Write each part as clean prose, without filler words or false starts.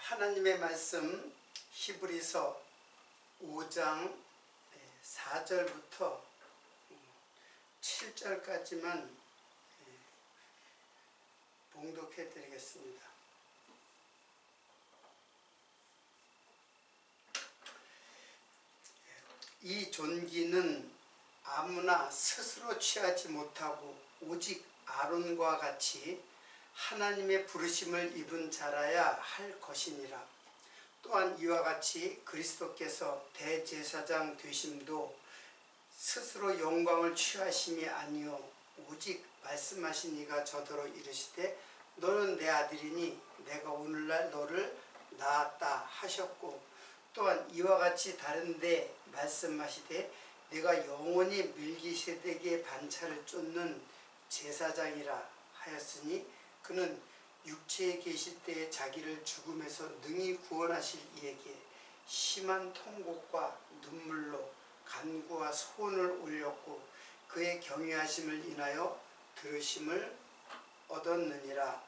하나님의 말씀 히브리서 5장 4절부터 7절까지만 봉독해 드리겠습니다. 이 존귀는 아무나 스스로 취하지 못하고 오직 아론과 같이 하나님의 부르심을 입은 자라야 할 것이니라. 또한 이와 같이 그리스도께서 대제사장 되심도 스스로 영광을 취하심이 아니요 오직 말씀하신 이가 저더러 이르시되 너는 내 아들이니 내가 오늘날 너를 낳았다 하셨고, 또한 이와 같이 다른데 말씀하시되 내가 영원히 멜기세덱의 반차를 쫓는 제사장이라 하였으니 그는 육체에 계실 때에 자기를 죽음에서 능히 구원하실 이에게 심한 통곡과 눈물로 간구와 소원을 올렸고 그의 경외하심을 인하여 들으심을 얻었느니라.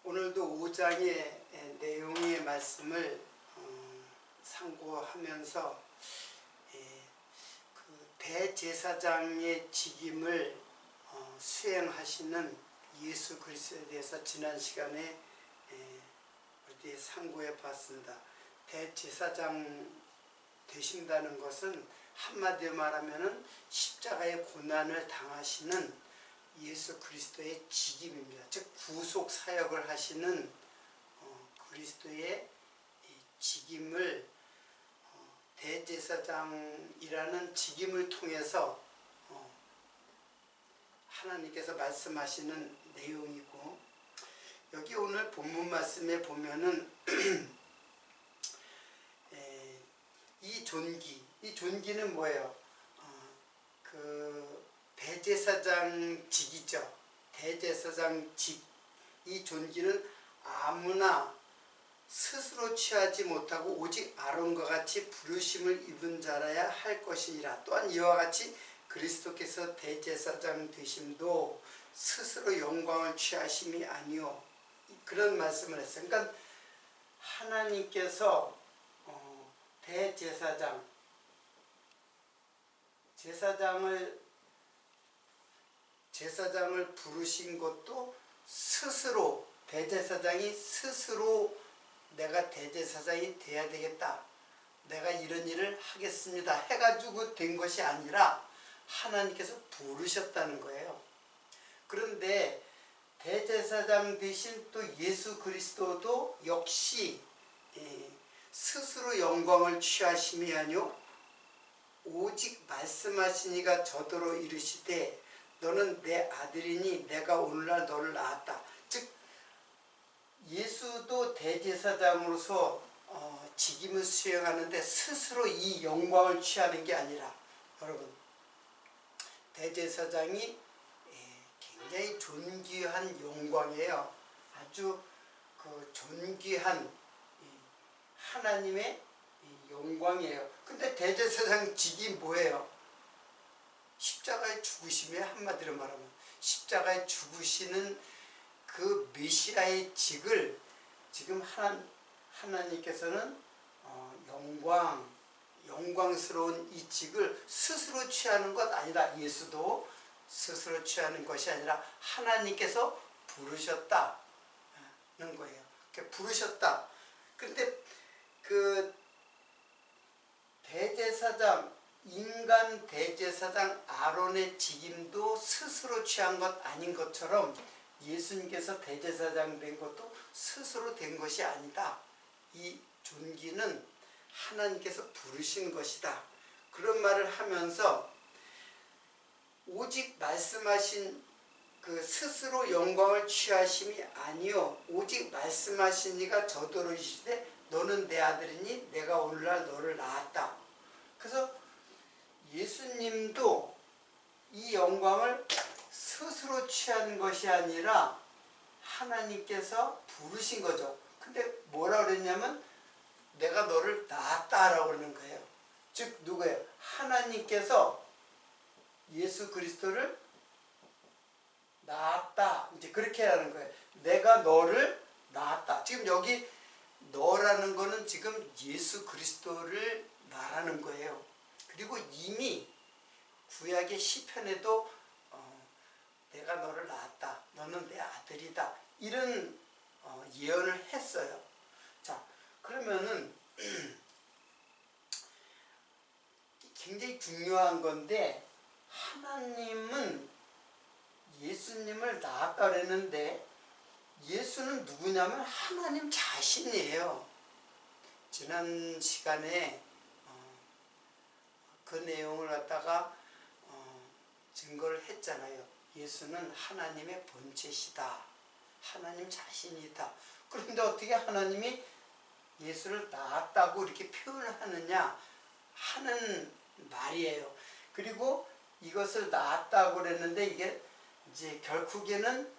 오늘도 5장의 내용의 말씀을 상고하면서 그 대제사장의 직임을 수행하시는 예수 그리스도에 대해서 지난 시간에 우리 상고해 봤습니다. 대제사장 되신다는 것은 한마디로 말하면 십자가의 고난을 당하시는 예수 그리스도의 직임입니다. 즉 구속 사역을 하시는 그리스도의 직임을 대제사장이라는 직임을 통해서 하나님께서 말씀하시는 내용이고, 여기 오늘 본문 말씀에 보면은 이 존귀는 뭐예요? 그 대제사장직이죠. 대제사장직. 이 존귀는 아무나 스스로 취하지 못하고 오직 아론과 같이 부르심을 입은 자라야 할 것이니라. 또한 이와 같이 그리스도께서 대제사장 되심도 스스로 영광을 취하심이 아니요 그런 말씀을 했어요. 그러니까 하나님께서 제사장을 부르신 것도 스스로, 대제사장이 스스로 내가 대제사장이 돼야 되겠다, 내가 이런 일을 하겠습니다 해가지고 된 것이 아니라 하나님께서 부르셨다는 거예요. 그런데 대제사장 대신 또 예수 그리스도도 역시 스스로 영광을 취하심이 아니요 오직 말씀하신 이가 저더러 이르시되 너는 내 아들이니 내가 오늘날 너를 낳았다. 즉 예수도 대제사장으로서 직임을 수행하는데 스스로 이 영광을 취하는 게 아니라, 여러분, 대제사장이 굉장히 존귀한 영광이에요. 아주 그 존귀한 하나님의 영광이에요. 근데 대제사장 직이 뭐예요? 십자가에 죽으심에, 한마디로 말하면 십자가에 죽으시는 그 메시아의 직을 지금 하나님께서는 영광스러운 이 직을 스스로 취하는 것 아니라, 예수도 스스로 취하는 것이 아니라 하나님께서 부르셨다는 거예요. 부르셨다. 그런데 그 대제사장, 인간 대제사장 아론의 직임도 스스로 취한 것 아닌 것처럼 예수님께서 대제사장 된 것도 스스로 된 것이 아니다. 이 존귀는 하나님께서 부르신 것이다. 그런 말을 하면서 오직 말씀하신 그 스스로 영광을 취하심이 아니요 오직 말씀하신 이가 저더러 이르시되 너는 내 아들이니 내가 오늘날 너를 낳았다. 그래서 예수님도 이 영광을 스스로 취한 것이 아니라 하나님께서 부르신 거죠. 근데 뭐라 그랬냐면 내가 너를 낳았다라고 그러는 거예요. 즉 누구예요? 하나님께서 예수 그리스도를 낳았다. 이제 그렇게 하는 거예요. 내가 너를 낳았다. 지금 여기 너라는 거는 지금 예수 그리스도를 말하는 거예요. 그리고 이미 구약의 시편에도 내가 너를 낳았다. 너는 내 아들이다. 이런 예언을 했어요. 자, 그러면은 굉장히 중요한 건데 하나님은 예수님을 낳았다 그랬는데 예수는 누구냐면 하나님 자신이에요. 지난 시간에 그 내용을 갖다가 증거를 했잖아요. 예수는 하나님의 본체시다. 하나님 자신이다. 그런데 어떻게 하나님이 예수를 낳았다고 이렇게 표현을 하느냐 하는 말이에요. 그리고 이것을 낳았다고 그랬는데 이게 이제 결국에는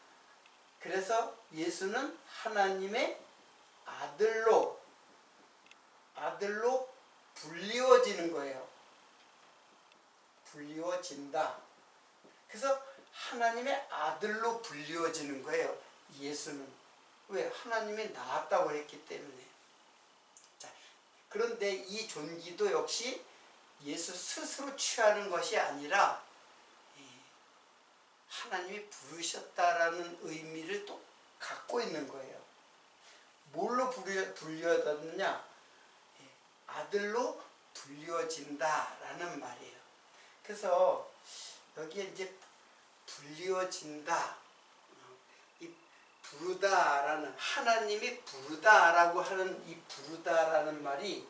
그래서 예수는 하나님의 아들로 불리워지는 거예요. 불리워진다. 그래서 하나님의 아들로 불리워지는 거예요. 예수는. 왜? 하나님이 낳았다고 했기 때문에. 자, 그런데 이 존귀도 역시 예수 스스로 취하는 것이 아니라 하나님이 부르셨다라는 의미를 또 갖고 있는 거예요. 뭘로 불리워졌느냐? 아들로 불리워진다라는 말이에요. 그래서 여기에 이제 불리워진다, 이 부르다라는 하나님이 부르다라고 하는 이 부르다라는 말이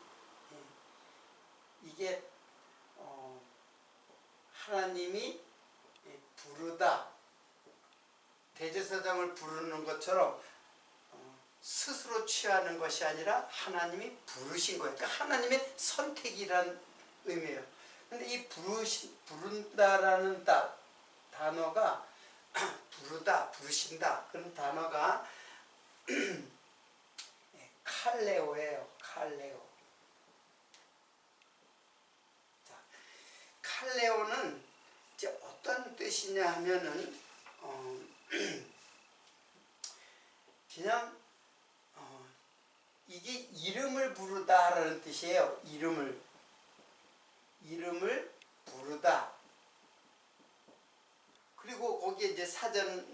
이게 하나님이 부르다 대제사장을 부르는 것처럼 스스로 취하는 것이 아니라 하나님이 부르신 거예요. 그러니까 하나님의 선택이란 의미예요. 근데 이 부른다라는 단어가 부르다, 부르신다 그런 단어가 칼레오예요. 칼레오. 자, 칼레오는 이제 어떤 뜻이냐 하면은 그냥 이게 이름을 부르다라는 뜻이에요. 이름을 부르다. 그리고 거기에 이제 사전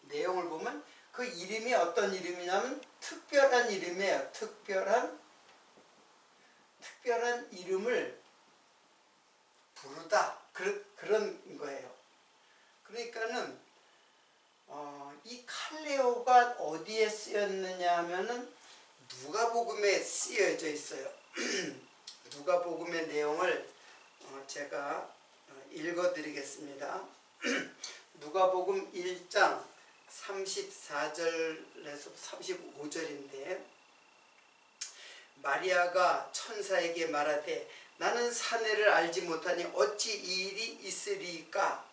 내용을 보면 그 이름이 어떤 이름이냐면 특별한 이름이에요. 특별한 이름을 부르다. 그런 거예요. 그러니까는 이 칼레오가 어디에 쓰였느냐 하면은 누가복음에 쓰여져 있어요. 누가복음의 내용을 제가 읽어드리겠습니다. 누가복음 1장 34절에서 35절인데 마리아가 천사에게 말하되 나는 사내를 알지 못하니 어찌 이 일이 있으리까?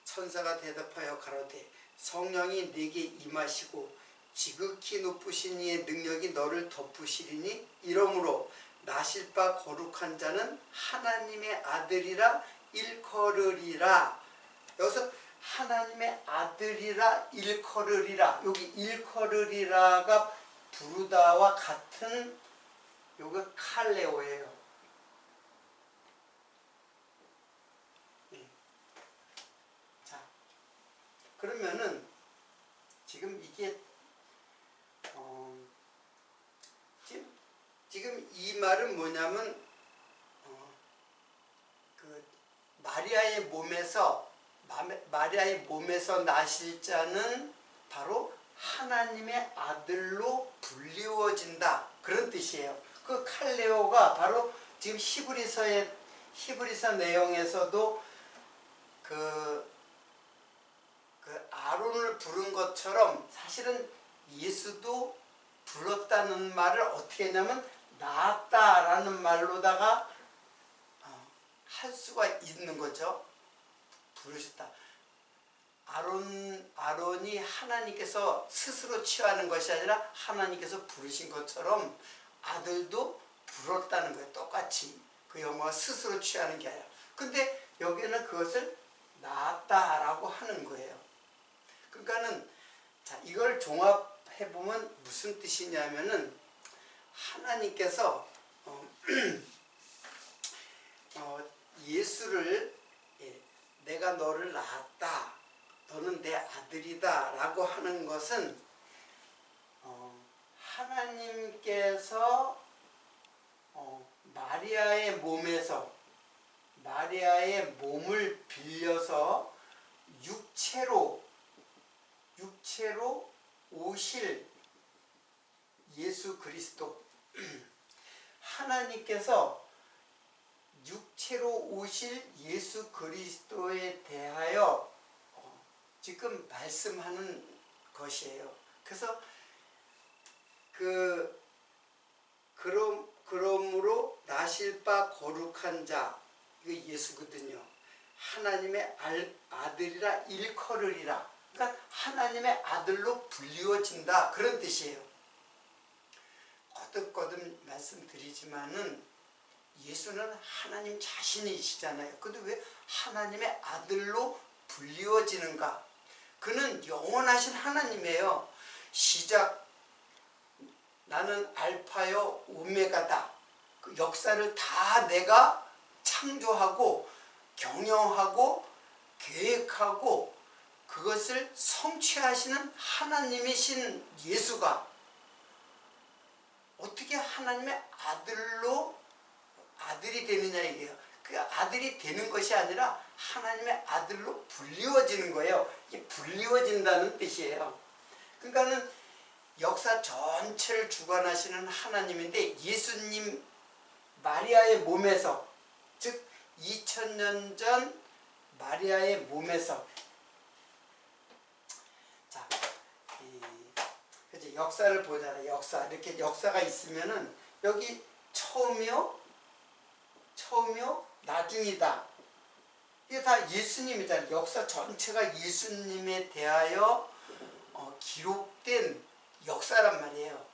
천사가 대답하여 가로되 성령이 네게 임하시고 지극히 높으신 이의 능력이 너를 덮으시리니 이러므로 나실 바 거룩한 자는 하나님의 아들이라 일컬으리라. 여기서 하나님의 아들이라 일컬으리라. 여기 일컬으리라가 부르다와 같은 요거 칼레오예요. 자, 그러면은 지금 이게 지금 이 말은 뭐냐면 그 마리아의 몸에서 나실 자는 바로 하나님의 아들로 불리워진다 그런 뜻이에요. 그 칼레오가 바로 지금 히브리서 내용에서도 그 아론을 부른 것처럼 사실은 예수도 불렀다는 말을 어떻게 했냐면 낳았다라는 말로다가 할 수가 있는 거죠. 부르셨다. 아론이 하나님께서 스스로 취하는 것이 아니라 하나님께서 부르신 것처럼 아들도 불렀다는 거예요. 똑같이 그 영혼가 스스로 취하는 게 아니라. 근데 여기는 그것을 낳았다라고 하는 거예요. 그러니까는 자, 이걸 종합해 보면 무슨 뜻이냐면은 하나님께서 예수를 내가 너를 낳았다, 너는 내 아들이다 라고 하는 것은 하나님께서 마리아의 몸을 빌려서 육체로 오실 예수 그리스도, 하나님께서 육체로 오실 예수 그리스도에 대하여 지금 말씀하는 것이에요. 그래서 그러므로 나실 바 거룩한 자, 이거 예수거든요. 하나님의 아들이라 일컬으리라. 그러니까 하나님의 아들로 불리워진다, 그런 뜻이에요. 거듭거듭 말씀드리지만은 예수는 하나님 자신이시잖아요. 근데 왜 하나님의 아들로 불리워지는가? 그는 영원하신 하나님이에요. 나는 알파요 오메가다. 그 역사를 다 내가 창조하고 경영하고 계획하고 그것을 성취하시는 하나님이신 예수가 어떻게 하나님의 아들이 되느냐 이게요. 그 아들이 되는 것이 아니라 하나님의 아들로 불리워지는 거예요. 이게 불리워진다는 뜻이에요. 그러니까는 역사 전체를 주관하시는 하나님인데 예수님 마리아의 몸에서, 즉 2000년 전 마리아의 몸에서, 자, 그치, 역사를 보잖아요. 이렇게 역사가 있으면은 여기 처음이요, 나중이다. 이게 다 예수님이잖아요. 역사 전체가 예수님에 대하여 기록된 역사란 말이에요.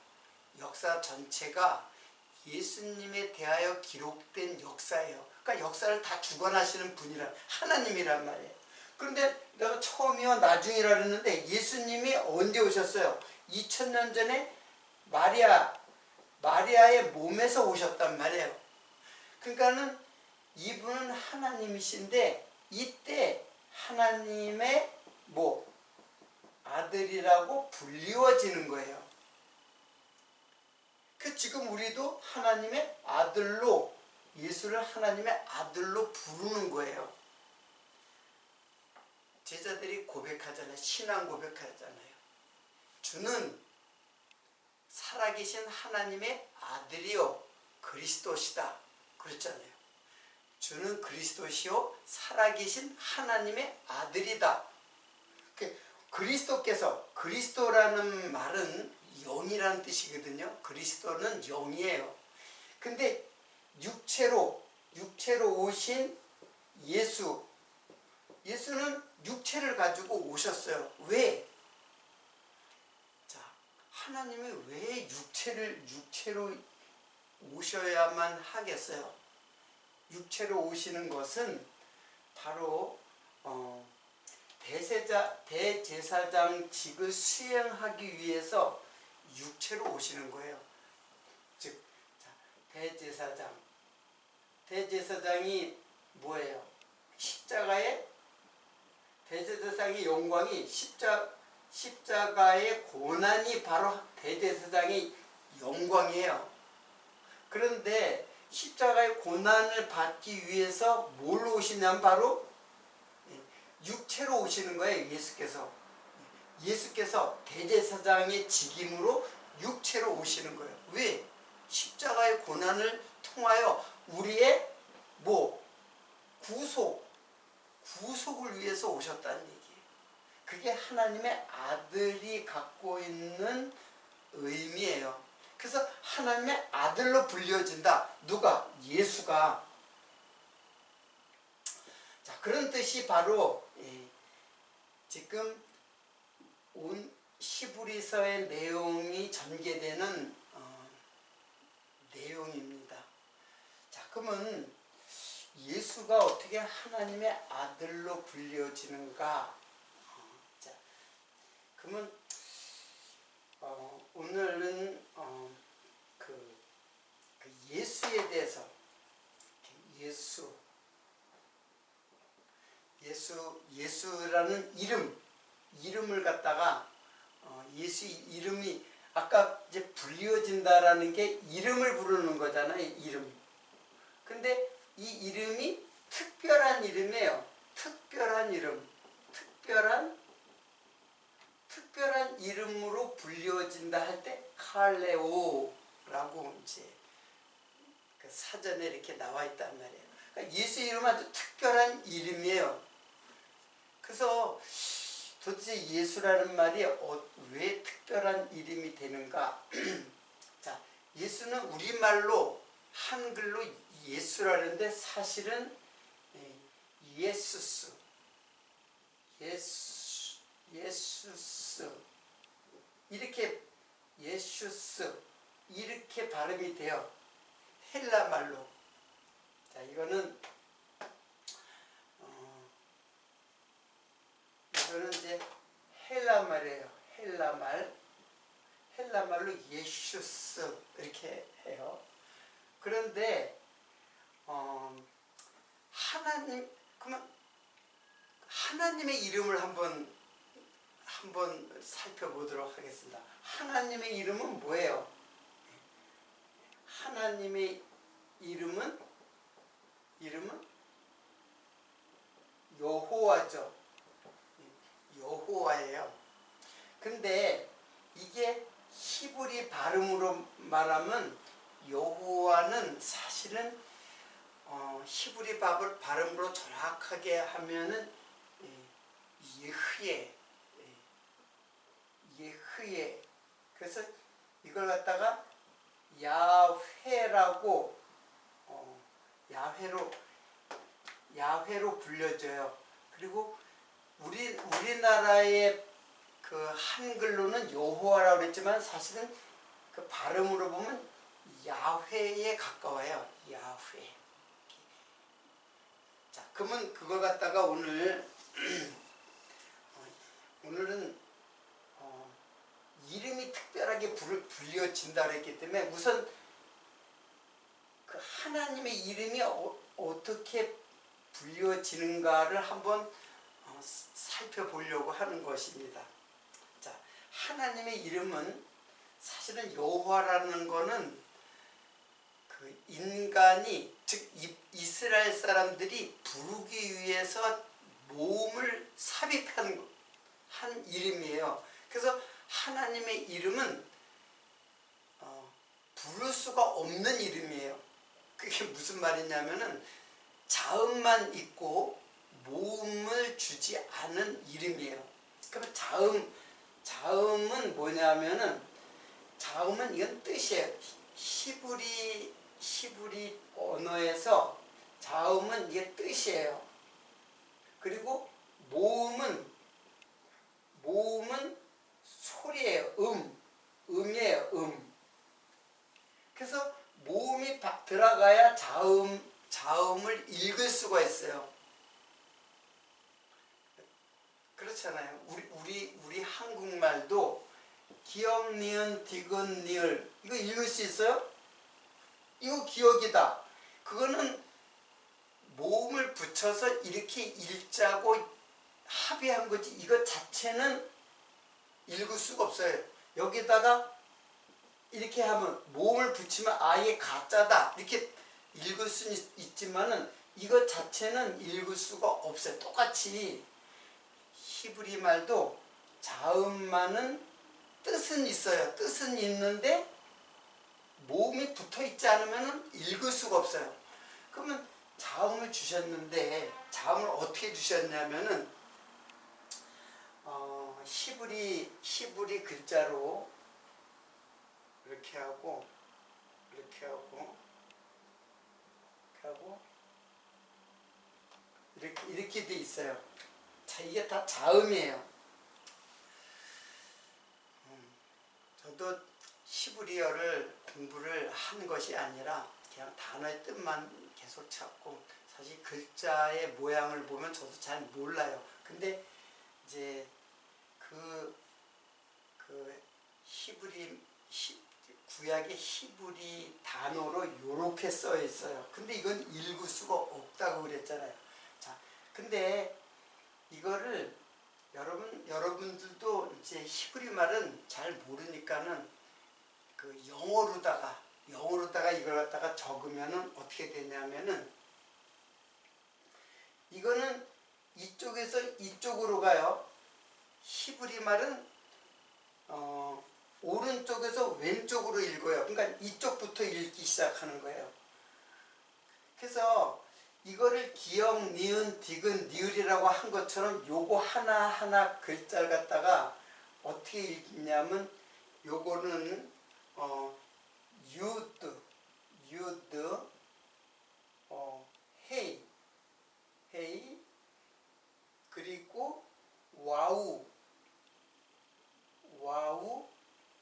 역사 전체가 예수님에 대하여 기록된 역사예요. 그러니까 역사를 다 주관하시는 하나님이란 말이에요. 그런데 내가 처음이요 나중이라 그랬는데 예수님이 언제 오셨어요? 2000년 전에 마리아의 몸에서 오셨단 말이에요. 그러니까는 이분은 하나님이신데 이때 하나님의 아들이라고 불리워지는 거예요. 그 지금 우리도 하나님의 아들로, 예수를 하나님의 아들로 부르는 거예요. 제자들이 고백하잖아요. 신앙 고백하잖아요. 주는 살아계신 하나님의 아들이요 그리스도시다, 그랬잖아요. 주는 그리스도시요 살아계신 하나님의 아들이다. 그리스도라는 말은 영이라는 뜻이거든요. 그리스도는 영이에요. 근데 육체로 오신 예수는 육체를 가지고 오셨어요. 왜? 자, 하나님이 왜 육체로 오셔야만 하겠어요? 육체로 오시는 것은 바로 대제사장직을 수행하기 위해서 육체로 오시는 거예요. 즉, 대제사장이 뭐예요? 대제사장의 영광이 십자가의 고난이 바로 대제사장의 영광이에요. 그런데 십자가의 고난을 받기 위해서 뭘로 오시냐면 바로 육체로 오시는 거예요. 예수께서 대제사장의 직임으로 육체로 오시는 거예요. 왜? 십자가의 고난을 통하여 우리의 구속을 위해서 오셨다는 얘기예요. 그게 하나님의 아들이 갖고 있는 의미예요. 그래서 하나님의 아들로 불려진다. 누가? 예수가. 자, 그런 뜻이 바로 지금 온 히브리서의 내용이 전개되는 내용입니다. 자, 그러면 예수가 어떻게 하나님의 아들로 불려지는가? 자, 그러면 오늘은 그 예수에 대해서 예수라는 이름을 갖다가 예수 이름이 아까 이제 불리어진다라는 게 이름을 부르는 거잖아요. 이름. 근데 이 이름이 특별한 이름이에요. 특별한 이름. 특별한 이름으로 불려진다 할 때 칼레오라고 이제 그 사전에 이렇게 나와 있단 말이에요. 그러니까 예수 이름은 아주 특별한 이름이에요. 그래서 도대체 예수라는 말이 왜 특별한 이름이 되는가? 자, 예수는 우리말로 한글로 예수라는데 사실은 예수스 이렇게 예수스 이렇게 발음이 돼요. 헬라 말로. 자, 이거는 이제 헬라 말이에요. 헬라 말로 예수스 이렇게 해요. 그런데 그러면 하나님의 이름을 한번 살펴보도록 하겠습니다. 하나님의 이름은 뭐예요? 하나님의 이름은 여호와죠. 여호와예요. 근데 이게 히브리 발음으로 말하면 여호와는 사실은 히브리 발음으로 정확하게 하면은 예흐예. 그래서 이걸 갖다가 야훼라고 야훼로 불려져요. 그리고 우리나라의 그 한글로는 여호와라고 그랬지만 사실은 그 발음으로 보면 야훼에 가까워요. 야훼. 자, 그러면 그걸 갖다가 오늘은 이름이 특별하게 불려진다 그랬기 때문에 우선 그 하나님의 이름이 어떻게 불려지는가를 한번 살펴보려고 하는 것입니다. 자, 하나님의 이름은 사실은 여호와라는 거는 그 인간이 즉 이스라엘 사람들이 부르기 위해서 모음을 삽입한 이름이에요. 그래서 하나님의 이름은 부를 수가 없는 이름이에요. 그게 무슨 말이냐면은 자음만 있고 모음을 주지 않은 이름이에요. 그럼 자음은 뭐냐면은 자음은 이건 뜻이에요. 히브리 언어에서 자음은 이게 뜻이에요. 그리고 모음은 소리예요. 음이에요. 그래서 모음이 들어가야 자음을 읽을 수가 있어요. 그렇잖아요. 우리 한국말도 기역, 니은, 디귿, 니을 이거 읽을 수 있어요? 이거 기억이다. 그거는 모음을 붙여서 이렇게 읽자고 합의한 거지. 이것 자체는 읽을 수가 없어요. 여기다가 이렇게 하면 모음을 붙이면 아예 가짜다 이렇게 읽을 수는 있지만은 이것 자체는 읽을 수가 없어요. 똑같이 히브리 말도 자음만은 뜻은 있어요. 뜻은 있는데 모음이 붙어 있지 않으면 읽을 수가 없어요. 그러면 자음을 주셨는데 자음을 어떻게 주셨냐면은 히브리 글자로 이렇게 하고 이렇게 돼 있어요. 자, 이게 다 자음이에요. 저도 히브리어를 공부를 한 것이 아니라 그냥 단어의 뜻만 계속 찾고 사실 글자의 모양을 보면 저도 잘 몰라요. 근데 이제 그 히브리 구약의 히브리 단어로 요렇게 써 있어요. 근데 이건 읽을 수가 없다고 그랬잖아요. 자, 근데 이거를 여러분들도 이제 히브리 말은 잘 모르니까는 그 영어로다가 이걸 갖다가 적으면은 어떻게 되냐면은 이거는 이쪽에서 이쪽으로 가요. 히브리 말은 오른쪽에서 왼쪽으로 읽어요. 그러니까 이쪽부터 읽기 시작하는 거예요. 그래서 이거를 기역, 니은, 디귿, 니을이라고 한 것처럼 요거 하나하나 글자를 갖다가 어떻게 읽냐면 요거는 유드, 헤이, 그리고 와우,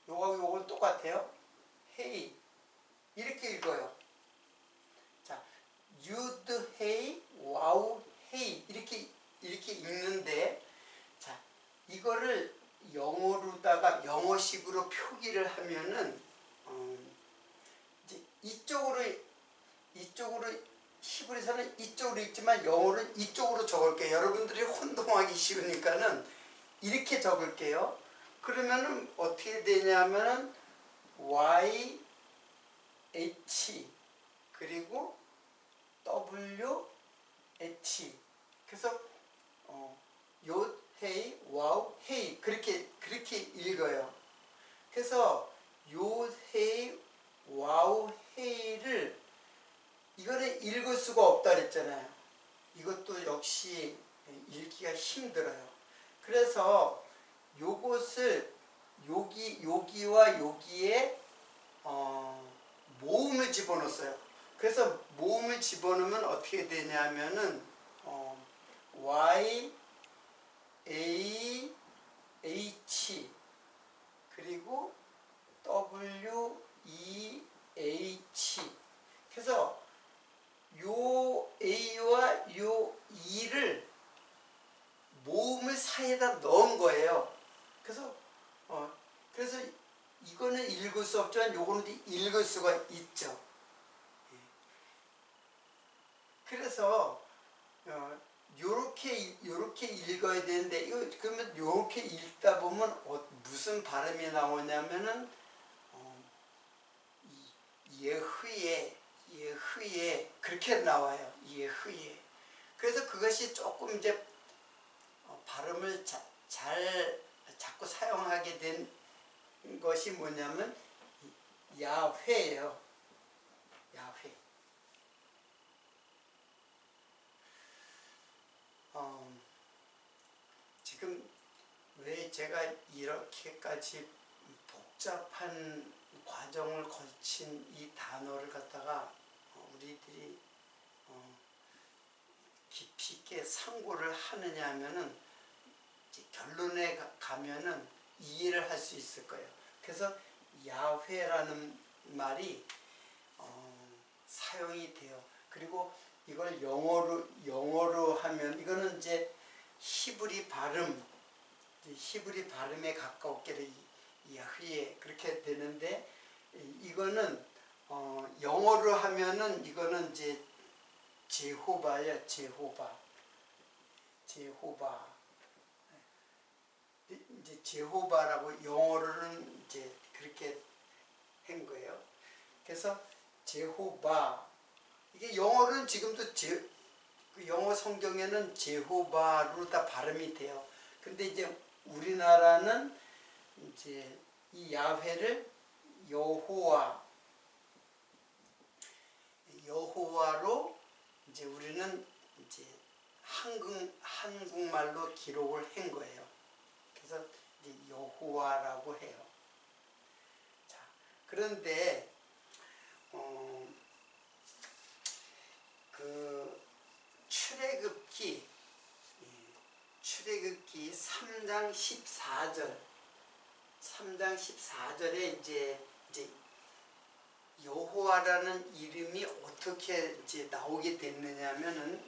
요건 똑같아요. 헤이 이렇게 읽어요. 자, 유드 헤이, 와우 헤이 이렇게 읽는데, 자, 이거를 영어로다가 영어식으로 표기를 하면은 이제 이쪽으로 히브리서는 이쪽으로 읽지만 영어는 이쪽으로 적을게요. 여러분들이 혼동하기 쉬우니까는 이렇게 적을게요. 그러면은 어떻게 되냐면은 Y H 그리고 W H, 그래서 요 헤이 와우 헤이 그렇게 읽어요. 그래서 요 헤이 와우 헤이를 이거는 읽을 수가 없다 그랬잖아요. 이것도 역시 읽기가 힘들어요. 그래서 요것을 여기와 여기에 모음을 집어넣었어요. 그래서 모음을 집어넣으면 어떻게 되냐면은 Y A H 그리고 W E H, 그래서 요 A와 요 E를 모음을 사이에다 넣은 거예요. 그래서 이거는 읽을 수 없지만 요거는 읽을 수가 있죠. 그래서 요렇게 읽어야 되는데, 이거 그러면 요렇게 읽다 보면 무슨 발음이 나오냐면은 예흐예 그렇게 나와요. 예흐예. 그래서 그것이 조금 이제 발음을 잘 자꾸 사용하게 된 것이 뭐냐면 야훼예요. 야훼. 지금 왜 제가 이렇게까지 복잡한 과정을 거친 이 단어를 갖다가 우리들이 깊이 있게 상고를 하느냐 하면은 결론에 가면은 이해를 할 수 있을 거예요. 그래서 야훼라는 말이 사용이 돼요. 그리고 이걸 영어로 하면 이거는 이제 히브리 발음에 가깝게 야훼 그렇게 되는데, 이거는 영어로 하면은 이거는 이제 제호바야. 제호바. 이제 제호바라고 영어로는 이제 그렇게 한 거예요. 그래서 제호바, 이게 영어로는 지금도 그 영어 성경에는 제호바로 다 발음이 돼요. 근데 이제 우리나라는 이제 이 야훼를 여호와로 이제 우리는 이제 한국말로 기록을 한 거예요. 그래서 이제 여호와라고 해요. 자, 그런데 그 출애굽기 3장 14절에 이제 여호와라는 이름이 어떻게 이제 나오게 됐느냐면은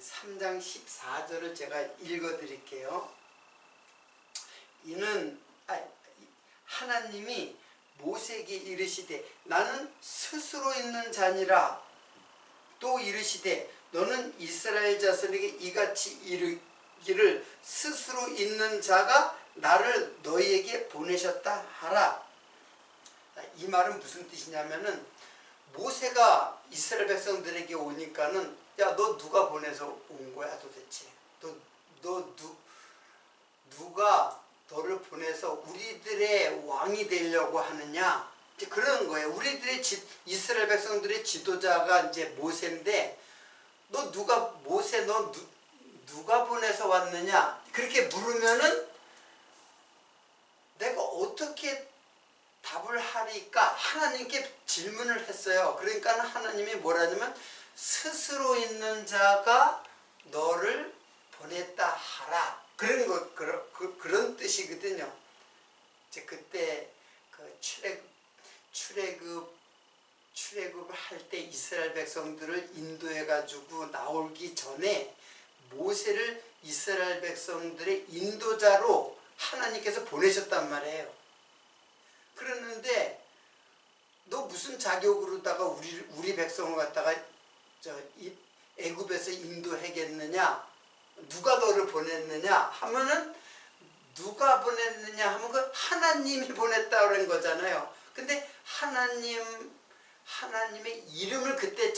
3장 14절을 제가 읽어 드릴게요. 이는 하나님이 모세에게 이르시되 나는 스스로 있는 자니라. 또 이르시되 너는 이스라엘 자손에게 이같이 이르기를 스스로 있는 자가 나를 너희에게 보내셨다 하라. 이 말은 무슨 뜻이냐면은 모세가 이스라엘 백성들에게 오니까는 야, 너 누가 보내서 온 거야 도대체? 누가 너를 보내서 우리들의 왕이 되려고 하느냐? 이제 그런 거예요. 우리들의 이스라엘 백성들의 지도자가 이제 모세인데 너 누가 보내서 왔느냐? 그렇게 물으면은 내가 어떻게 답을 하리까? 하나님께 질문을 했어요. 그러니까 하나님이 뭐라냐면 스스로 있는 자가 너를 보냈다 하라. 그런 뜻이거든요. 이제 그때 그 출애굽을 할 때 이스라엘 백성들을 인도해 가지고 나오기 전에 모세를 이스라엘 백성들의 인도자로 하나님께서 보내셨단 말이에요. 그랬는데 너 무슨 자격으로다가 우리 백성을 갖다가 애굽에서 인도하겠느냐? 누가 너를 보냈느냐 하면은 누가 보냈느냐 하면 그 하나님이 보냈다 그런 거잖아요. 근데 하나님의 이름을 그때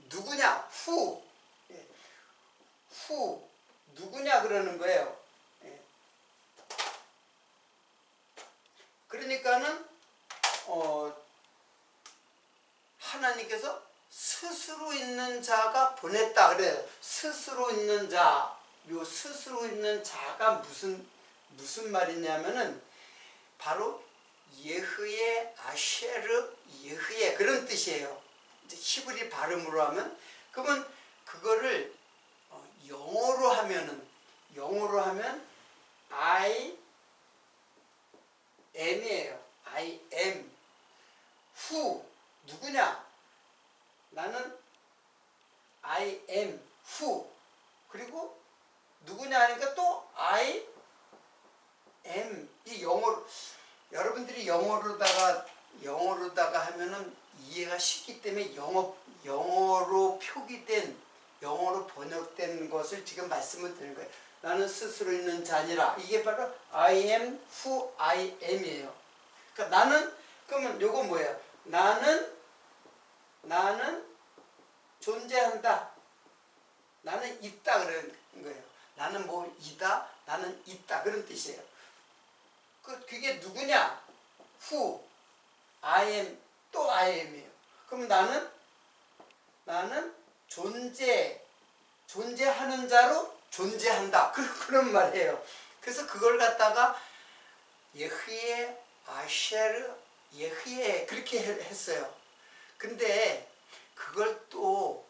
누구냐? 후 누구냐 그러는 거예요. 그러니까는 하나님께서 스스로 있는 자가 보냈다 그래요. 스스로 있는 자, 요 스스로 있는 자가 무슨 말이냐면은 바로 예흐예 아쉐르 예흐예 그런 뜻이에요. 이제 히브리 발음으로 하면 그러면 그거를 영어로 하면 I am이에요. I am. who 누구냐? 나는 I am who. 그리고 누구냐 하니까 또 I am. 이 영어로 여러분들이 영어로다가 하면은 이해가 쉽기 때문에 영어로 표기된 영어로 번역된 것을 지금 말씀을 드리는 거예요. 나는 스스로 있는 자니라. 이게 바로 I am who I am이에요. 그러니까 그러면 요거 뭐예요? 나는 존재한다. 나는 있다 그런 거예요. 나는 뭐 이다, 나는 있다 그런 뜻이에요. 그게 누구냐? who, I am, 또 I am이에요. 그럼 나는 존재하는 자로 존재한다. 그런 말이에요. 그래서 그걸 갖다가 예흐예 아쉐르 예흐예 그렇게 했어요. 근데 그걸 또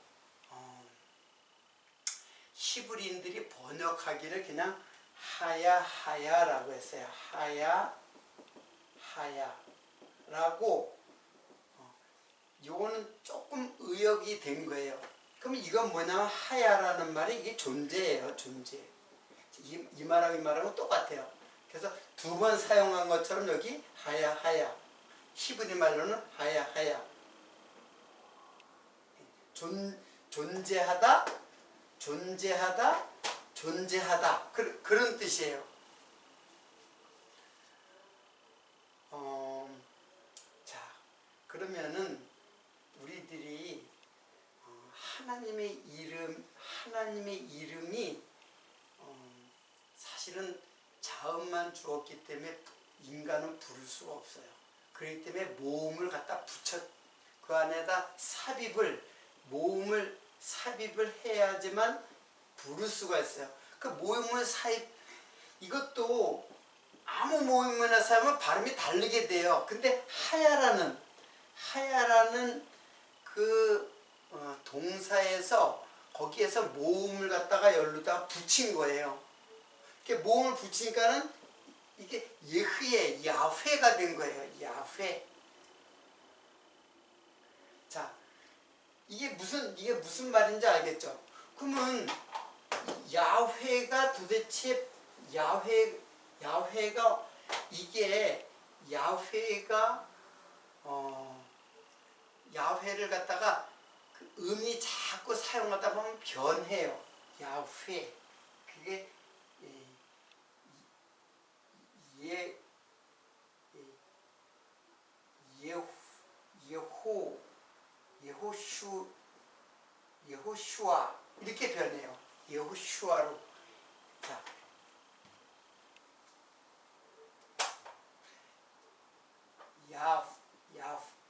히브리인들이 번역하기를 그냥 하야라고 했어요. 하야라고 요거는 조금 의역이 된 거예요. 그럼 이건 뭐냐면 하야라는 말이 이게 존재예요. 존재. 이 말하고 이 말하고 똑같아요. 그래서 두 번 사용한 것처럼 여기 하야 히브리 말로는 하야 존재하다 그런 뜻이에요. 자 그러면은 우리들이 하나님의 이름이 사실은 자음만 주었기 때문에 인간은 부를 수가 없어요. 그렇기 때문에 모음을 갖다 그 안에다 모음을 삽입을 해야지만 부를 수가 있어요. 그 모음을 이것도 아무 모음이나 삽입하면 발음이 다르게 돼요. 근데 하야라는 그 동사에서 거기에서 모음을 갖다가 열로다가 붙인 거예요. 이렇게 모음을 붙이니까는 이게 예흐의 야훼가 된 거예요. 야훼. 자, 이게 무슨 말인지 알겠죠? 그러면 야훼가 도대체 야훼가 이게 야훼가 야훼를 갖다가 그 음이 자꾸 사용하다 보면 변해요. 야훼 그게 예 예호 예호슈아 이렇게 변해요. 예호슈아로. 자,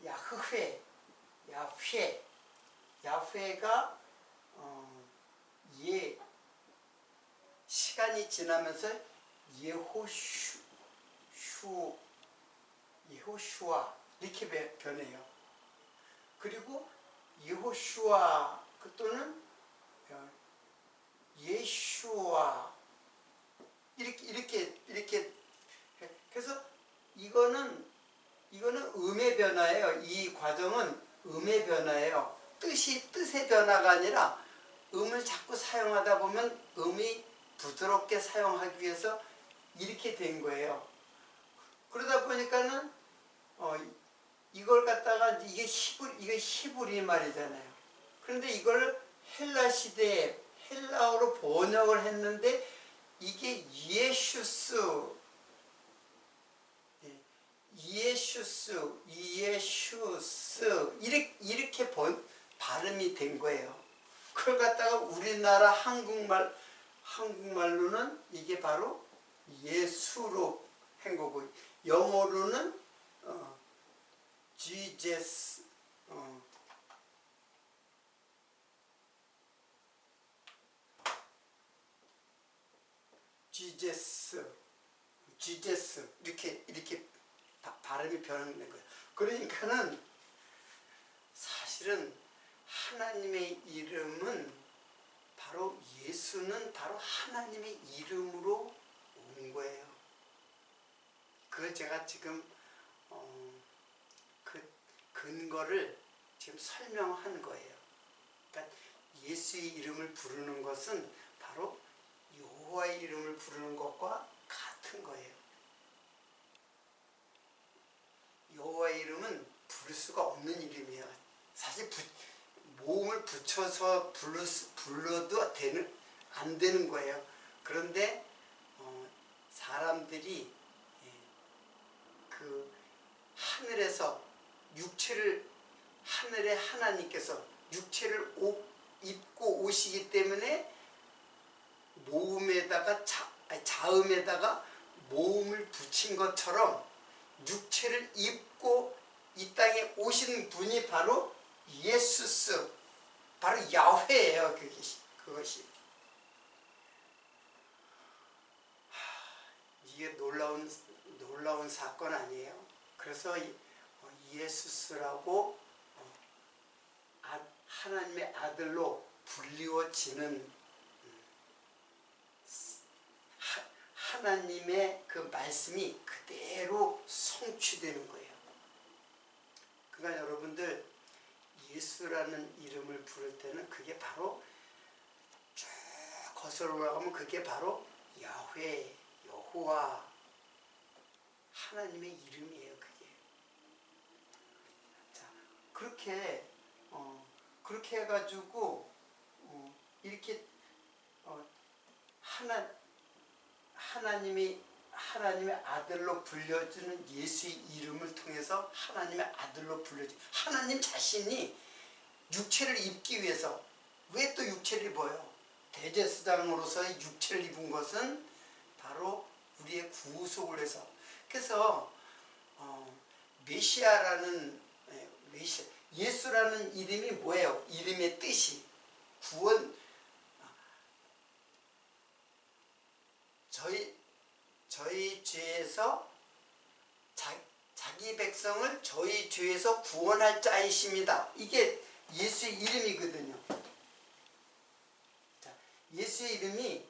야흐회 야훼가 예 시간이 지나면서 예호슈아 이렇게 변해요. 그리고 예호슈아 또는 예슈아 이렇게 그래서 이거는 음의 변화예요. 이 과정은 음의 변화예요. 뜻의 변화가 아니라 음을 자꾸 사용하다 보면 음이 부드럽게 사용하기 위해서 이렇게 된 거예요. 그러다 보니까는 이걸 갖다가 이게 히브리 말이잖아요. 그런데 이걸 헬라 시대에 헬라어로 번역을 했는데 이게 예슈스 이렇게 발음이 된 거예요. 그걸 갖다가 우리나라 한국말로는 이게 바로 예수로 한 거고, 영어로는 Jesus 이렇게 발음이 변하는 거예요. 그러니까는 사실은 하나님의 이름은 바로 예수는 바로 하나님의 이름으로 온 거예요. 그걸 제가 지금 그 근거를 지금 설명한 거예요. 그러니까 예수의 이름을 부르는 것은 바로 여호와의 이름을 부르는 것과 같은 거예요. 여호와의 이름은 부를 수가 없는 이름이에요. 사실 모음을 붙여서 불러도 안 되는 거예요. 그런데 사람들이 그 하늘에서 하늘의 하나님께서 육체를 입고 오시기 때문에 모음에다가 자음에다가 모음을 붙인 것처럼 육체를 입고 이 땅에 오신 분이 바로 예수스, 바로 야훼예요. 그것이. 이게 놀라운 사건 아니에요. 그래서 예수스라고 하나님의 아들로 불리워지는 하나님의 그 말씀이 그대로 성취되는 거예요. 그러니까 여러분들 예수라는 이름을 부를 때는 그게 바로 쭉 거슬러 올라가면 그게 바로 야훼, 여호와 하나님의 이름이에요. 그게. 자, 그렇게 해가지고 이렇게 하나님의 아들로 불려주는 예수의 이름을 통해서 하나님의 아들로 불려주는 하나님 자신이 육체를 입기 위해서 왜 또 육체를 입어요? 대제사장으로서의 육체를 입은 것은 바로 우리의 구속을 해서. 그래서 예수라는 이름이 뭐예요? 이름의 뜻이 구원, 저희 죄에서 자기 백성을 저희 죄에서 구원할 자이십니다. 이게 예수의 이름이거든요. 자, 예수의 이름이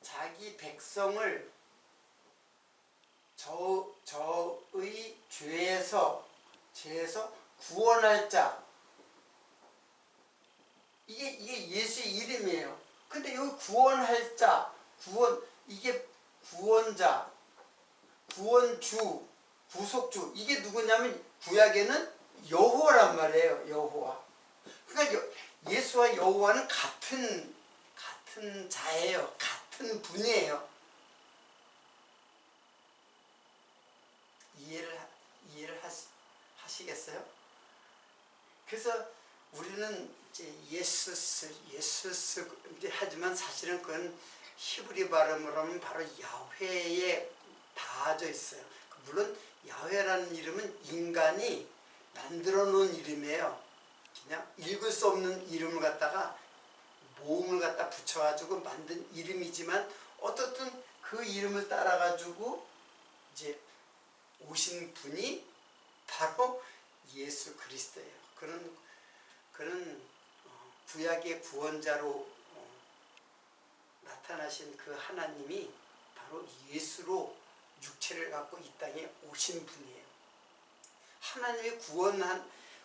자기 백성을 저의 죄에서 구원할 자. 이게 예수의 이름이에요. 근데 여기 구원할 자, 이게 구원자, 구원주, 구속주, 이게 누구냐면 구약에는 여호와란 말이에요. 여호와. 그러니까 예수와 여호와는 같은 자예요. 같은 분이에요. 이해를 하시겠어요? 그래서 우리는 이제 예수스 하지만 사실은 그건 히브리 발음으로 하면 바로 야훼에 닿아져 있어요. 물론 야훼라는 이름은 인간이 만들어 놓은 이름이에요. 그냥 읽을 수 없는 이름을 갖다가 모음을 갖다 붙여가지고 만든 이름이지만 어떻든 그 이름을 따라가지고 이제 오신 분이 바로 예수 그리스도예요. 그런 구약의 구원자로 나타나신 그 하나님이 바로 예수로 육체를 갖고 이 땅에 오신 분이에요. 하나님이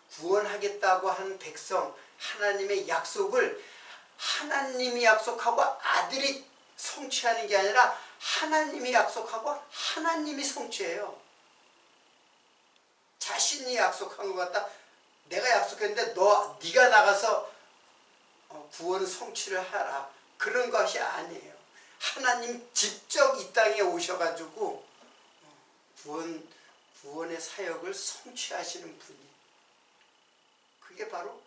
구원하겠다고 한 백성, 하나님의 약속을 하나님이 약속하고 아들이 성취하는 게 아니라 하나님이 약속하고 하나님이 성취해요. 자신이 약속한 것 같다. 내가 약속했는데 네가 나가서 구원 성취를 하라. 그런 것이 아니에요. 하나님 직접 이 땅에 오셔가지고 구원의 사역을 성취하시는 분이에요. 그게 바로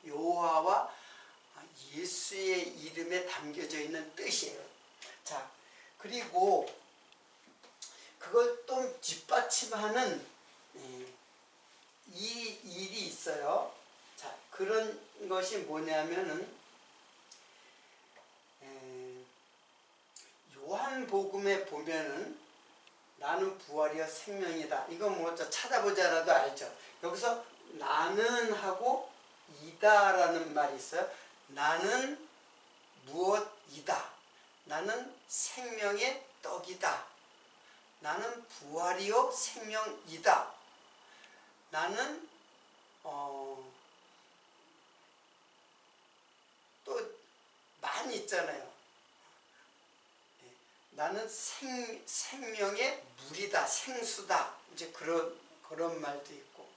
여호와와 예수의 이름에 담겨져 있는 뜻이에요. 자, 그리고 그걸 또 뒷받침하는 이 일이 있어요. 자, 그런 것이 뭐냐면은 요한복음에 보면은 나는 부활이요 생명이다. 이거 뭐 찾아보지 않아도 알죠. 여기서 나는 하고 이다라는 말이 있어요. 나는 무엇이다. 나는 생명의 떡이다. 나는 부활이요 생명이다. 나는 또 많이 있잖아요. 나는 생명의 물이다, 생수다. 이제 그런 말도 있고.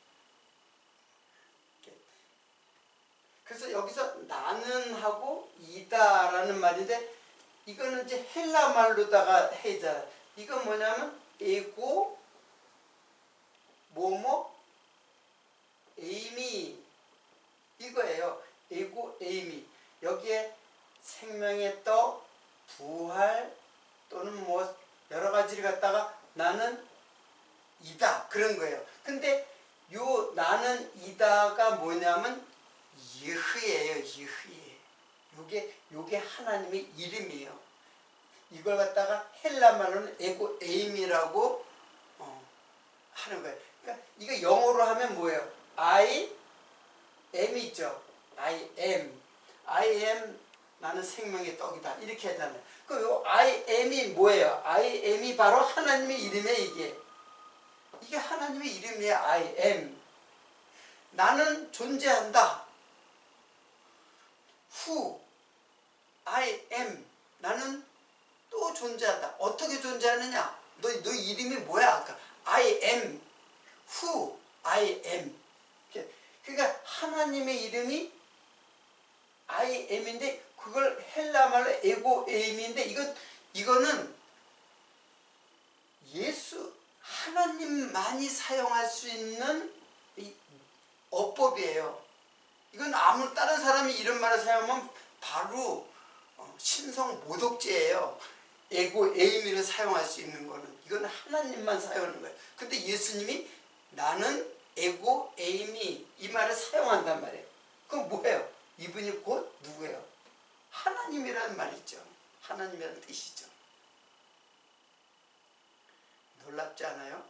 그래서 여기서 나는 하고 이다라는 말인데 이거는 이제 헬라 말로다가 해잖아요. 이건 뭐냐면 에고 뭐뭐 에이미 이거예요. 에고 에이미. 여기에 생명의 떡, 부활 또는 뭐 여러 가지를 갖다가 나는 이다 그런 거예요. 근데 요 나는 이다가 뭐냐면 예흐예요. 예흐예. 요게 하나님의 이름이에요. 이걸 갖다가 헬라 말로는 에고 에임이라고 하는 거예요. 그러니까 이거 영어로 하면 뭐예요? I am이죠. I am 나는 생명의 떡이다. 이렇게 하잖아요. 그 I am이 뭐예요? I am이 바로 하나님의 이름이에요. 이게 하나님의 이름이에요. I am. 나는 존재한다. Who I am. 나는 또 존재한다. 어떻게 존재하느냐? 너 이름이 뭐야? 아까 I am. Who I am. 그러니까 하나님의 이름이 I am인데 그걸 헬라 말로 에고 에임인데 이거는 예수 하나님만이 사용할 수 있는 어법이에요. 이건 아무 다른 사람이 이런 말을 사용하면 바로 신성 모독죄예요. 에고 에이미를 사용할 수 있는 거는 이건 하나님만 사용하는 거예요. 근데 예수님이 나는 에고 에이미 이 말을 사용한단 말이에요. 그건 뭐예요? 이분이 곧 누구예요? 하나님이라는 말이죠. 하나님이라는 뜻이죠. 놀랍지 않아요?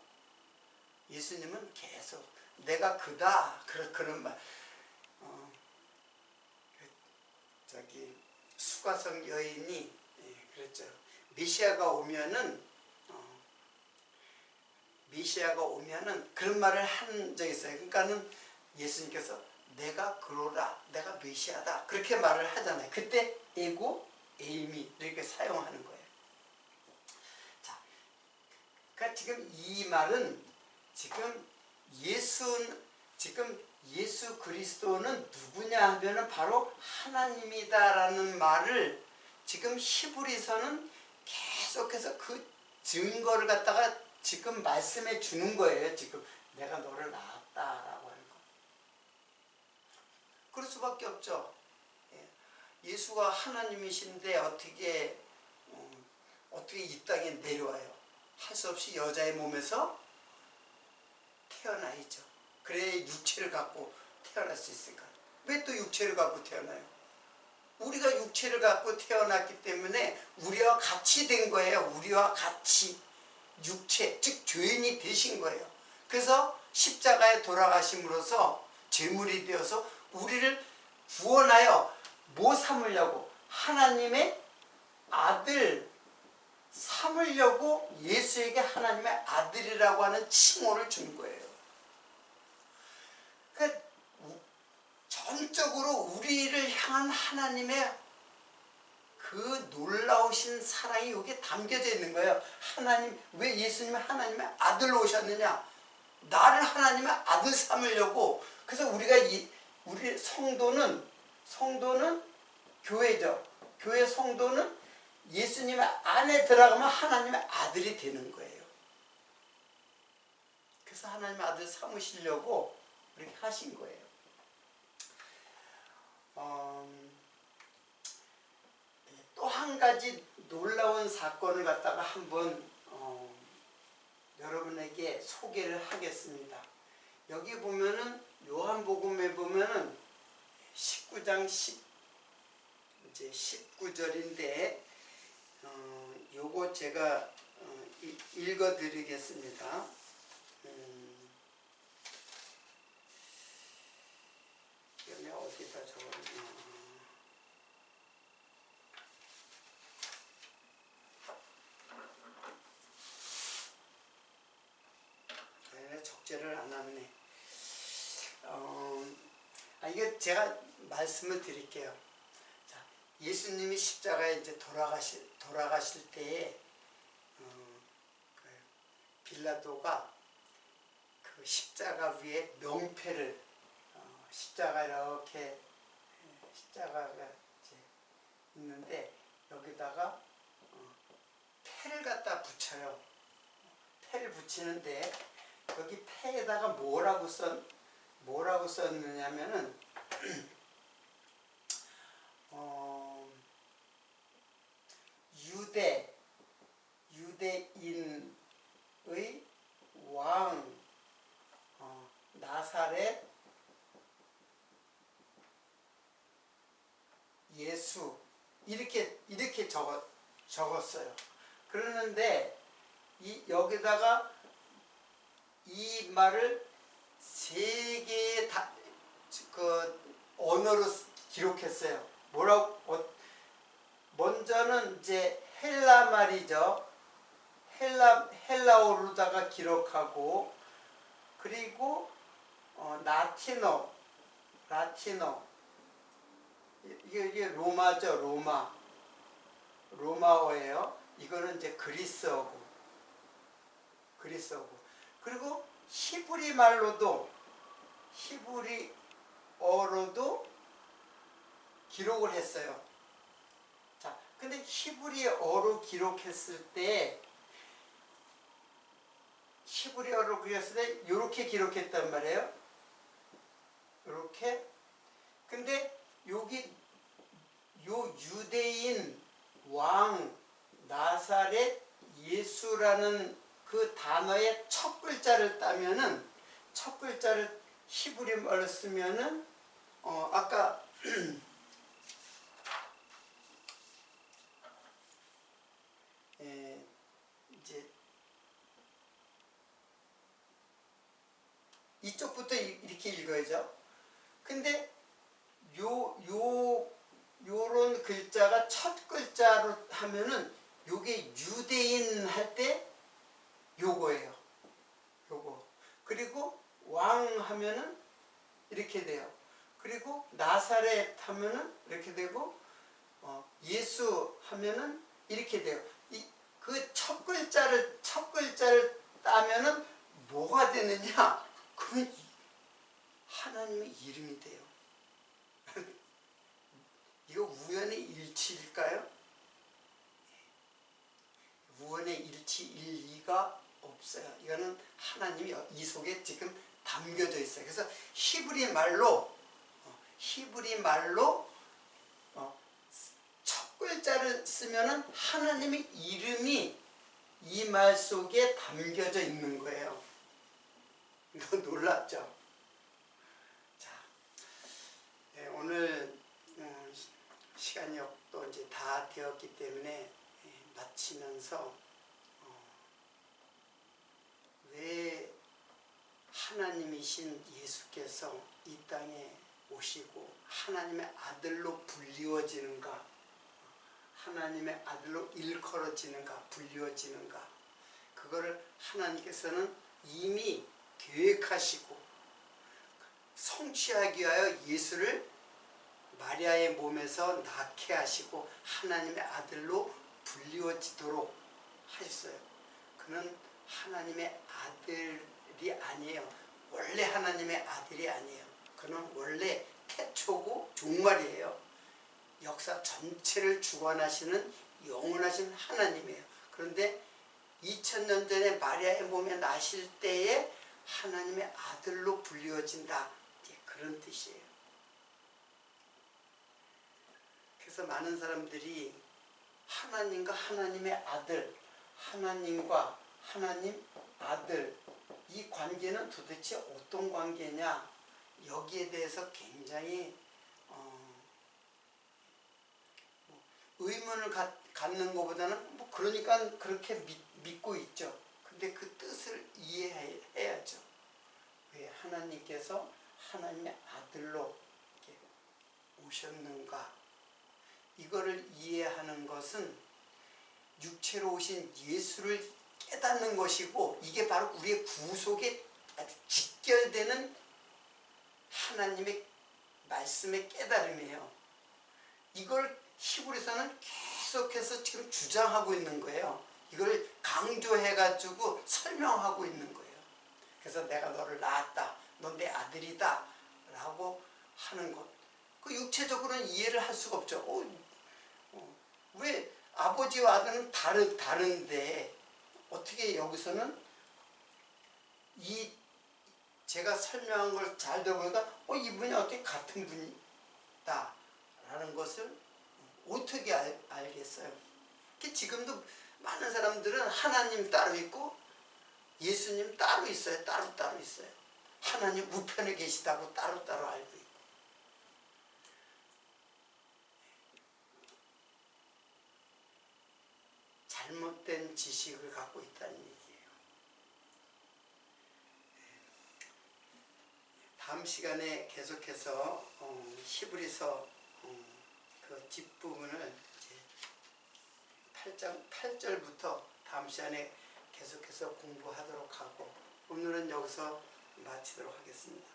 예수님은 계속 내가 그다 그런 말. 수가성 여인이 그랬죠. 메시아가 오면은 메시아가 오면은 그런 말을 한 적이 있어요. 그러니까는 예수님께서 내가 그로라, 내가 메시아다 그렇게 말을 하잖아요. 그때 에고, 에이미 이렇게 사용하는 거예요. 자, 그러니까 지금 이 말은 지금 예수 그리스도는 누구냐 하면은 바로 하나님이다라는 말을 지금 히브리서는 계속해서 그 증거를 갖다가 지금 말씀해 주는 거예요. 지금 내가 너를 낳았다라고 하는 거. 그럴 수밖에 없죠. 예수가 하나님이신데 어떻게 이 땅에 내려와요? 할 수 없이 여자의 몸에서 태어나야죠. 그래야 육체를 갖고 태어날 수 있을까? 왜 또 육체를 갖고 태어나요? 우리가 육체를 갖고 태어났기 때문에 우리와 같이 된 거예요. 우리와 같이 육체, 즉 죄인이 되신 거예요. 그래서 십자가에 돌아가심으로써 제물이 되어서 우리를 구원하여 뭐 삼으려고? 하나님의 아들 삼으려고 예수에게 하나님의 아들이라고 하는 칭호를 준 거예요. 그러니까 전적으로 우리를 향한 하나님의 그 놀라우신 사랑이 여기에 담겨져 있는 거예요. 하나님, 왜 예수님은 하나님의 아들로 오셨느냐? 나를 하나님의 아들 삼으려고. 그래서 우리 성도는 교회죠. 교회 성도는 예수님의 안에 들어가면 하나님의 아들이 되는 거예요. 그래서 하나님의 아들 삼으시려고 이렇게 하신 거예요. 또 한 가지 놀라운 사건을 갖다가 한번 여러분에게 소개를 하겠습니다. 여기 보면은 요한복음에 보면은 19장 19절인데 요거 제가 읽어 드리겠습니다. 이거 어디다 적었나? 적재를 안 하네. 이게 제가 말씀을 드릴게요. 자, 예수님이 십자가에 이제 돌아가실 때에 빌라도가 그 십자가 위에 명패를 십자가 이렇게 십자가가 이제 있는데 여기다가 패를 갖다 붙여요. 패를 붙이는데 여기 패에다가 뭐라고 썼느냐면은 유대인의 왕 나사렛 예수 이렇게 적었어요. 그러는데 여기다가 이 말을 세 개의 언어로 기록했어요. 먼저는 이제 헬라 말이죠. 헬라어로다가 기록하고, 그리고 라틴어 이게 로마죠. 로마어예요. 이거는 이제 그리스어고 그리고 히브리어로도 기록을 했어요. 자, 근데 히브리어로 기록했을 때 이렇게 기록했단 말이에요. 이렇게. 근데 여기 요 유대인 왕 나사렛 예수라는 그 단어의 첫 글자를 따면은, 첫 글자를 히브리어로 쓰면은 아까 이제 이쪽부터 이렇게 읽어야죠. 근데 요런 글자가 첫 글자로 하면은 요게 유대인 할 때 요거예요. 요거. 그리고 왕 하면은 이렇게 돼요. 그리고 나사렛 하면은 이렇게 되고, 예수 하면은 이렇게 돼요. 그 첫 글자를 따면은 뭐가 되느냐? 그건 하나님의 이름이 돼요. 이거 우연의 일치일까요? 우연의 일치, 일리가 없어요. 이거는 하나님이 이 속에 지금 담겨져 있어요. 그래서 히브리 말로 첫 글자를 쓰면은 하나님의 이름이 이 말 속에 담겨져 있는 거예요. 이거 놀랍죠? 자, 네, 오늘 시간이 또 이제 다 되었기 때문에 마치면서 왜 하나님이신 예수께서 이 땅에 오시고 하나님의 아들로 불리워지는가, 하나님의 아들로 일컬어지는가, 불리워지는가, 그거를 하나님께서는 이미 계획하시고 성취하기 위하여 예수를 마리아의 몸에서 낳게 하시고 하나님의 아들로 불리워지도록 하셨어요. 그는 하나님의 아들이 아니에요. 원래 하나님의 아들이 아니에요. 그는 원래 태초고 종말이에요. 역사 전체를 주관하시는 영원하신 하나님이에요. 그런데 2000년 전에 마리아의 몸에 나실 때에 하나님의 아들로 불리워진다, 그런 뜻이에요. 그래서 많은 사람들이 하나님과 하나님의 아들, 하나님과 하나님 아들, 이 관계는 도대체 어떤 관계냐, 여기에 대해서 굉장히 의문을 갖는 것보다는 그러니까 그렇게 믿고 있죠. 근데 그 뜻을 이해해야죠. 왜 하나님께서 하나님의 아들로 이렇게 오셨는가, 이거를 이해하는 것은 육체로 오신 예수를 깨닫는 것이고, 이게 바로 우리의 구속에 아주 직결되는 하나님의 말씀의 깨달음이에요. 이걸 히브리서는 계속해서 지금 주장하고 있는 거예요. 이걸 강조해가지고 설명하고 있는 거예요. 그래서 내가 너를 낳았다, 넌 내 아들이다 라고 하는 것, 그 육체적으로는 이해를 할 수가 없죠. 왜 아버지와 아들은 다른데 어떻게 여기서는 제가 설명한 걸 잘 들어보니까 이분이 어떻게 같은 분이다 라는 것을 어떻게 알겠어요? 지금도 많은 사람들은 하나님 따로 있고 예수님 따로 있어요. 따로 있어요. 하나님 우편에 계시다고 따로 알고 있고. 잘못된 지식을 갖고 있다는 얘기예요. 다음 시간에 계속해서 히브리서 그 뒷부분을 이제 8절부터 다음 시간에 계속해서 공부하도록 하고, 오늘은 여기서 마치도록 하겠습니다.